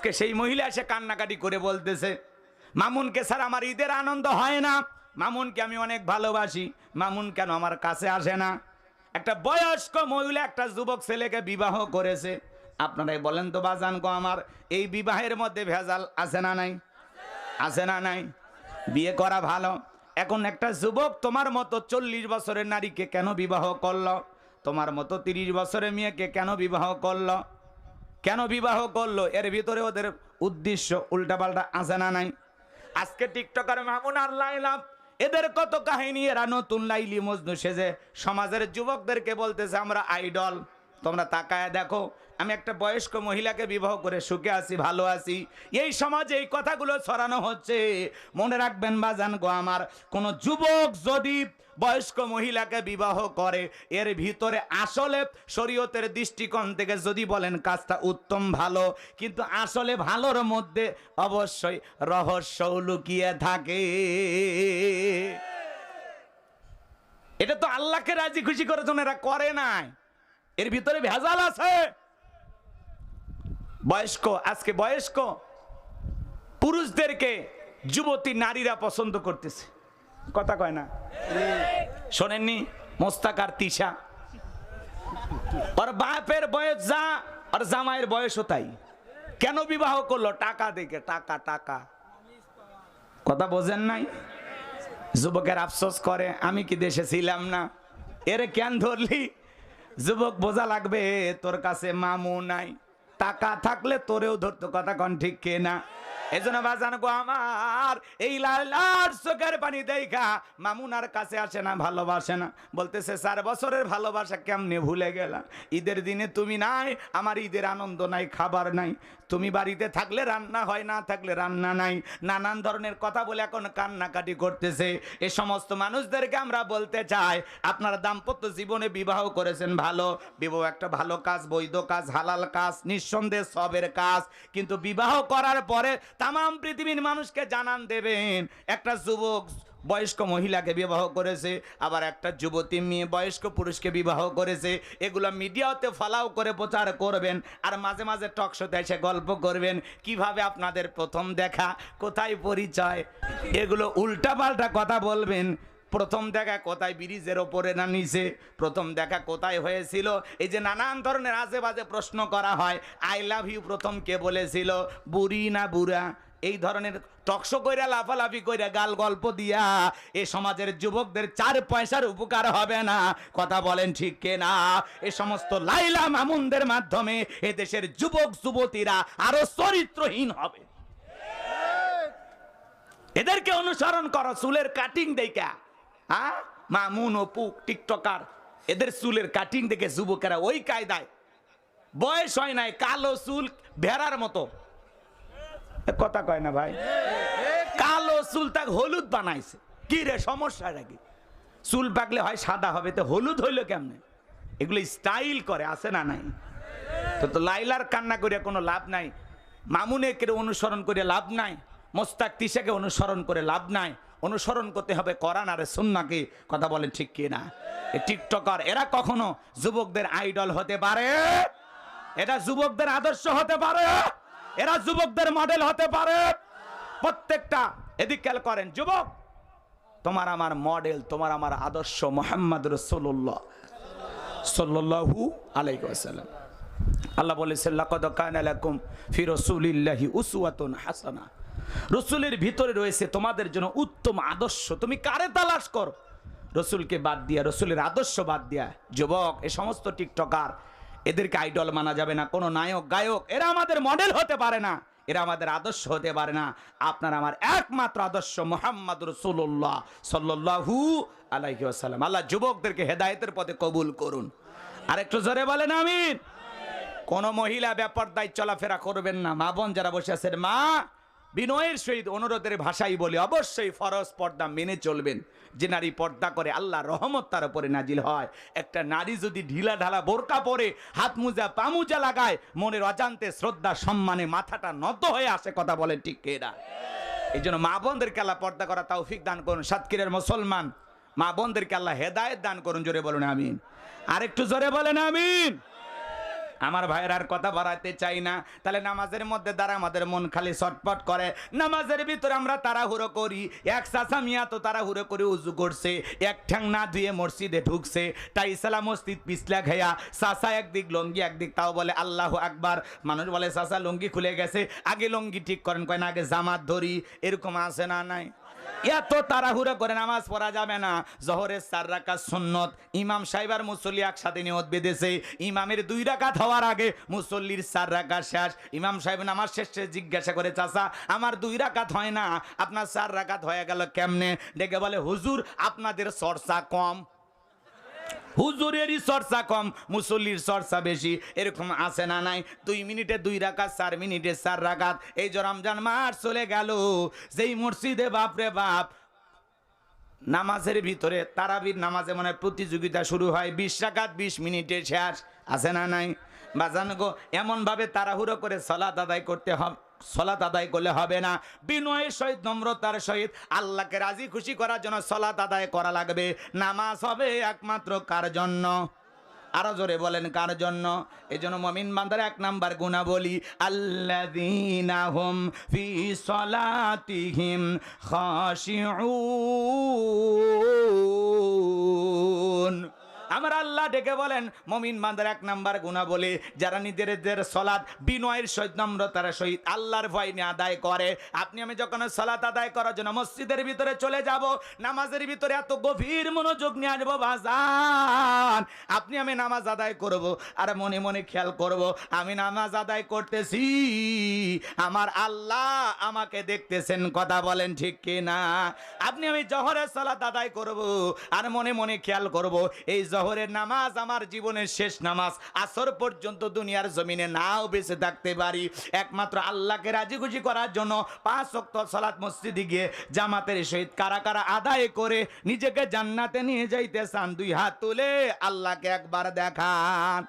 সেই মহিলা এসে কান্নাকাটি করে বলতেছে, মামুনকে স্যার আমার ঈদের আনন্দ হয় না, মামুনকে আমি অনেক ভালোবাসি, মামুন কেন আমার কাছে আসে না? একটা বয়স্ক মহিলা একটা যুবক ছেলেকে বিবাহ করেছে। আপনারাই বলেন তো বাজান গো আমার, এই বিবাহের মধ্যে ভেজাল আছে না নাই? আছে না নাই? বিয়ে করা ভালো। এখন একটা যুবক তোমার মতো 40 বছরের নারীকে কেন বিবাহ করলো? তোমার মতো 30 বছরের মেয়েকে কেন বিবাহ করলো? কেন বিবাহ করলো? এর ভিতরে ওদের উদ্দেশ্য উল্টাপাল্টা আছে না নাই? আজকে টিকটকার মামুন আর লাইলা, এদের কত কাহিনী, এরা নতুন লাইলি মজনু সেজে সমাজের যুবকদেরকে বলতেছে আমরা আইডল। তোমরা তাকায় দেখো, আমি একটা বয়স্ক মহিলাকে বিবাহ করে সুখে আছি, ভালো আছি। এই সমাজে এই কথাগুলো ছড়ানো হচ্ছে। মনে রাখবেন বাজান গো আমার, কোন যুবক যদি বয়স্ক মহিলাকে বিবাহ করে, এর ভিতরে আসলে শরীয়তের দৃষ্টিকোণ থেকে যদি বলেন কাজটা উত্তম ভালো, কিন্তু আসলে ভালোর মধ্যে অবশ্যই রহস্য লুকিয়ে থাকে। এটা তো আল্লাহকে রাজি খুশি করার জন্য এরা করে নাই, এর ভিতরে ভেজাল আছে। বয়স্ক, আজকে বয়স্ক পুরুষদেরকে যুবতী নারীরা পছন্দ করতেছে, কথা কয় না? শোনেননি মোস্তাক আর তিশা, ওর বাপের বয়স যা, আর জামাইয়ের বয়সও তাই। কেন বিবাহ করলো? টাকা দেখে, টাকা টাকা। কথা বোঝেন নাই? যুবকের আফসোস করে, আমি কি দেশে ছিলাম না? এরে কেন ধরলি? যুবক বোঝা লাগবে তোর কাছে মামু নাই, টাকা থাকলে তোরেও ধরতো। কথা কন ঠিক কে না? এজন্য বাজান গো আমার, এই লালার চোখের পানি দেখা মামুনার কাছে আসে না, ভালোবাসে না। বলতেছে 4 বছরের ভালোবাসা কেমনে ভুলে গেলা? ঈদের দিনে তুমি নাই, আমার ঈদের আনন্দ নাই, খাবার নাই। তুমি বাড়িতে থাকলে রান্না হয়, না থাকলে রান্না নাই। নানান ধরনের কথা বলে এখন কান্নাকাটি করতেছে। এ সমস্ত মানুষদেরকে আমরা বলতে চাই, আপনারা দাম্পত্য জীবনে বিবাহ করেছেন ভালো, বিবাহ একটা ভালো কাজ, বৈধ কাজ, হালাল কাজ, নিঃসন্দেহে সবের কাজ। কিন্তু বিবাহ করার পরে তামাম পৃথিবীর মানুষকে জানান দেবেন একটা যুবক বয়স্ক মহিলাকে বিবাহ করেছে, আবার একটা যুবতী মেয়ে বয়স্ক পুরুষকে বিবাহ করেছে। এগুলো মিডিয়াতে ফলাও করে প্রচার করবেন, আর মাঝে মাঝে টক শোতে এসে গল্প করবেন কিভাবে আপনাদের প্রথম দেখা, কোথায় পরিচয়, এগুলো উল্টাপাল্টা কথা বলবেন। প্রথম দেখা কোথায়, ব্রিজের ওপরে না নিচে? প্রথম দেখা কোথায় হয়েছিল? এই যে নানান ধরনের আজে বাজে প্রশ্ন করা হয়। আই লাভ ইউ প্রথম কে বলেছিল, বুড়ি না বুড়া? এই ধরনের টকশো কইরা লাফালাফি কইরা গাল গল্প দিয়া এ সমাজের যুবকদের 4 পয়সার উপকার হবে না। কথা বলেন ঠিক কে না? এ সমস্ত লাইলা মামুনদের মাধ্যমে এ দেশের যুবক যুবতীরা আরো চরিত্রহীন হবে। এদেরকে অনুসরণ করো, চুলের কাটিং দেখা। হ্যাঁ, মামুন অপু টিকটকার, এদের চুলের কাটিং দেখে যুবকেরা ওই কায়দায়, বয়স হয় নাই, কালো চুল ভেড়ার মতো। কথা কয় না ভাই? কালো চুল তাকে হলুদ বানাইছে। কি রে সমস্যা নাকি? চুল পাকলে হয় সাদা হবে, তো হলুদ হইলো কেমনে? এগুলো স্টাইল করে, আছে না নাই? তো লাইলার কান্না করে কোনো লাভ নাই, মামুনেকে অনুসরণ করে লাভ নাই, মোস্তাক তিশাকে অনুসরণ করে লাভ নাই। অনুসরণ করতে হবে কোরআন আর সুন্নাহকে। কথা বলেন ঠিক কি না? এই টিকটকার এরা কখনো যুবকদের আইডল হতে পারে? এটা যুবকদের আদর্শ হতে পারে? এরা যুবকদের মডেল হতে পারে? প্রত্যেকটা এদিক খেয়াল করেন, যুবক তোমার আমার মডেল, তোমার আমার আদর্শ মুহাম্মদ রাসূলুল্লাহ সাল্লাল্লাহু আলাইহি ওয়াসাল্লাম। আল্লাহ বলেছেন লাকাদ কানা লাকুম ফি রাসূলিল্লাহি উসওয়াতুন হাসানা। রাসূলের ভিতরে রয়েছে তোমাদের জন্য উত্তম আদর্শ। তুমি কারে তালাশ করো? রাসূলকে বাদ দিয়া, রাসূলের আদর্শ বাদ দিয়া। যুবক, এই সমস্ত টিকটকার এদেরকে আইডল মানা যাবে না। কোনো নায়ক গায়ক এরা আমাদের মডেল হতে পারে না, এরা আমাদের আদর্শ হতে পারে না। আপনার আমার একমাত্র আদর্শ মুহাম্মদ রাসূলুল্লাহ সাল্লাল্লাহু আলাইহি ওয়াসাল্লাম। আল্লাহ যুবকদেরকে হেদায়েতের পথে কবুল করুন। আর একটু জোরে বলেন আমিন। কোন মহিলা বেপরদায় চলাফেরা করবেন না। মা বোন যারা বসে আছেন, মা বিনয়ের সহিত অনুরোধের ভাষাই বলি, অবশ্যই ফরজ পর্দা মেনে চলবেন। যে নারী পর্দা করে আল্লাহর রহমত তার উপরে নাজিল হয়। একটা নারী যদি ঢিলা ঢালা বোরকা পরে, হাত মুজা পা মুজা লাগায়, মনের অজান্তে শ্রদ্ধা সম্মানে মাথাটা নত হয়ে আসে। কথা বলেন ঠিক কিনা? এই জন্য মা বোনদেরকে আল্লাহ পর্দা করা তৌফিক দান করুন। সাতক্ষীরের মুসলমান মা বোনদেরকে আল্লাহ হেদায়েত দান করুন। জোরে বলুন আমিন। আরেকটু জোরে বলেন আমিন। আমার ভাইয়ের আর কথা বাড়াতে চাই না। তাহলে নামাজের মধ্যে দ্বারা আমাদের মন খালি ছটফট করে। নামাজের ভিতরে আমরা তাড়াহুড়ো করি। এক চাচা মিয়া তো তাড়াহুড়ো করে উজু করছে, এক ঠ্যাং না ধুয়ে মসজিদে ঢুকছে, তাই সালা মসজিদ পিছলা খেয়া চাচা একদিক লঙ্গি একদিক, তাও বলে আল্লাহু আকবার। মানুষ বলে চাচা লঙ্গি খুলে গেছে, আগে লঙ্গি ঠিক করেন, কয় না আগে জামাত ধরি। এরকম আছে না নাই? এত তাড়াহুড়ো করে নামাজ পড়া যাবে না। জোহরের 4 রাকাত সুন্নত, ইমাম সাহেব আর মুসল্লি একসাথে নিয়ত বেঁধেছে, ইমামের 2 রাকাত হওয়ার আগে মুসল্লির 4 রাকাত শেষ। ইমাম সাহেব নামাজ শেষে জিজ্ঞাসা করে, চাচা আমার 2 রাকাত হয় না, আপনার 4 রাকাত হয়ে গেল কেমনে? ডেকে বলে, হুজুর আপনাদের চর্চা কম, হুজুরেরই চর্চা কম, মুসল্লির চর্চা বেশি। এরকম আছে না নাই? 2 মিনিটে 2 রাকাত, 4 মিনিটে 4 রাকাত। এই যে রমজান মাস চলে গেল, যেই মসজিদে বাপরে বাপ নামাজের ভিতরে তারাবির নামাজে মানে প্রতিযোগিতা শুরু হয়, 20 রাকাত 20 মিনিটে শেষ, আছে না নাই? বাজান গো, এমন ভাবে তাড়াহুড়ো করে সালাত আদায় করতে হবে, সালাত আদায় করলে হবে না। বিনয়ের সহিত নম্রতার সহিত আল্লাহকে রাজি খুশি করার জন্য সালাত আদায় করা লাগবে। নামাজ হবে একমাত্র কার জন্য? আরো জোরে বলেন, কার জন্য? এই জন্য মুমিন বান্দার 1 নাম্বার গুণাবলী, আল্লাযীনা হুম ফি সলাতিহিম খাশিউন। আমার আল্লাহ ডেকে বলেন মুমিন বান্দার 1 নাম্বার গুণাবলী, যারা নিজেদের সালাত বিনয়ের সহিত নম্রতার সহিত আল্লাহর ভয় নিয়ে আদায় করে। আপনি আমি যখন সালাত আদায় করার জন্য মসজিদের ভিতরে চলে যাব, নামাজের ভিতরে এত গভীর মনোযোগ নিয়ে আসবো বাজান, আপনি আমি নামাজ আদায় করব, আর মনে মনে খেয়াল করব আমি নামাজ আদায় করতেছি, আমার আল্লাহ আমাকে দেখতেছেন। কথা বলেন ঠিক কি না? আপনি আমি জোহরের সালাত আদায় করব, আর মনে মনে খেয়াল করব এই জোহরের নামাজ আমার জীবনের শেষ নামাজ, আসর পর্যন্ত দুনিয়ার জমিনে নাও বেঁচে থাকতে পারি, একমাত্র আল্লাহকে রাজি খুশি করার জন্য 5 ওয়াক্ত সালাত মসজিদে গিয়ে জামাতের সহিত কারা কারা আদায় করে নিজেকে জান্নাতে নিয়ে যাইতে চান? 2 হাত তুলে আল্লাহকে একবার দেখান।